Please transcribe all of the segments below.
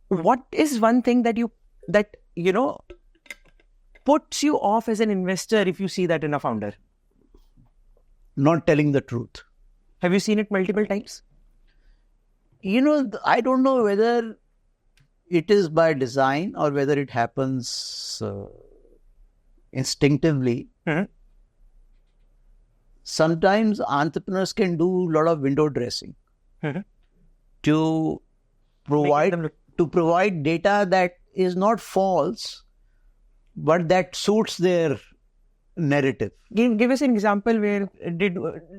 What is one thing that puts you off as an investor if you see that in a founder? Not telling the truth. Have you seen it multiple times? I don't know whether it is by design or whether it happens instinctively. Mm-hmm. Sometimes entrepreneurs can do a lot of window dressing to provide data that is not false, but that suits their narrative. Give us an example where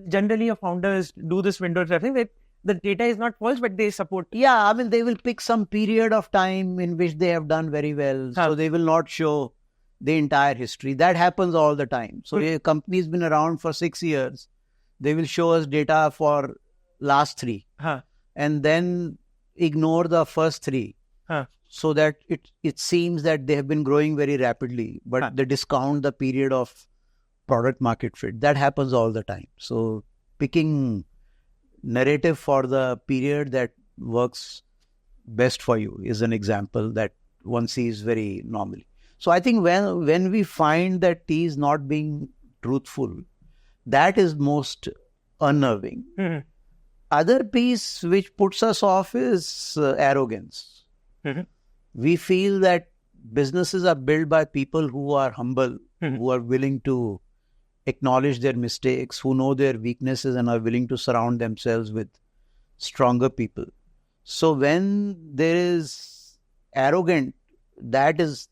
generally founders do this window dressing that the data is not false, but they support. Yeah, they will pick some period of time in which they have done very well. So they will not show the entire history. That happens all the time. So a company's been around for 6 years. They will show us data for last 3 and then ignore the first 3 so that it seems that they have been growing very rapidly, but they discount the period of product market fit. That happens all the time. So picking narrative for the period that works best for you is an example that one sees very normally. So I think when we find that he is not being truthful, that is most unnerving. Mm-hmm. Other piece which puts us off is arrogance. Mm-hmm. We feel that businesses are built by people who are humble, who are willing to acknowledge their mistakes, who know their weaknesses and are willing to surround themselves with stronger people. So when there is arrogant, that is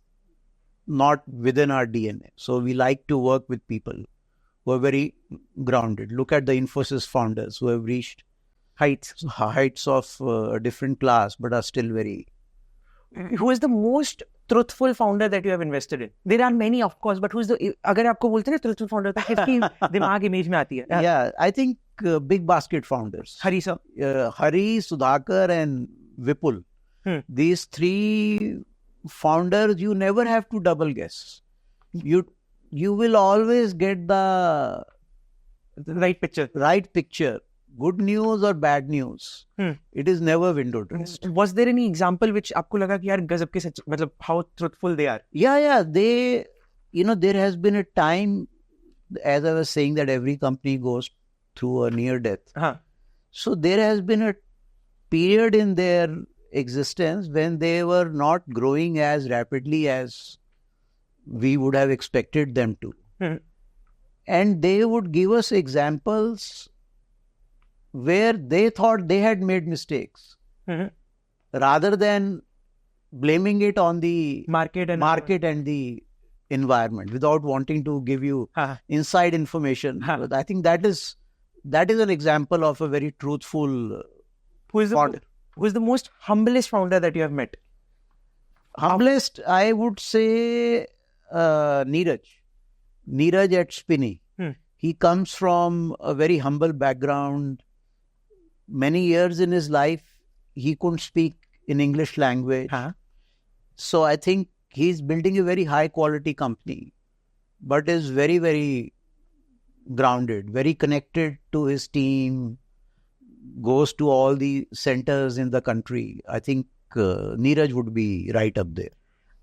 not within our DNA. So we like to work with people who are very grounded. Look at the Infosys founders who have reached heights of a different class, but are still very... Who is the most truthful founder that you have invested in? There are many, of course, but who's the... अगर आपको बोलते हैं truthful founder, तो किसकी दिमाग image में आती है? Yeah, I think big basket founders. Hari sir. Hari, Sudhakar and Vipul. These 3 founders, you never have to double guess. You will always get the right picture. Good news or bad news. It is never window dressed. Was there any example which आपको लगा कि यार गजब के सच, मतलब how truthful they are? Yeah. They, there has been a time, as I was saying, that every company goes through a near death. So there has been a period in their existence when they were not growing as rapidly as we would have expected them to. And they would give us examples where they thought they had made mistakes rather than blaming it on the market and the environment without wanting to give you inside information. I think that is an example of a very truthful founder. Who is the most humblest founder that you have met? Humblest, I would say Neeraj. Neeraj at Spinny. He comes from a very humble background. Many years in his life, he couldn't speak in English language. So I think he's building a very high quality company, but is very, very grounded, very connected to his team, goes to all the centers in the country. I think Neeraj would be right up there.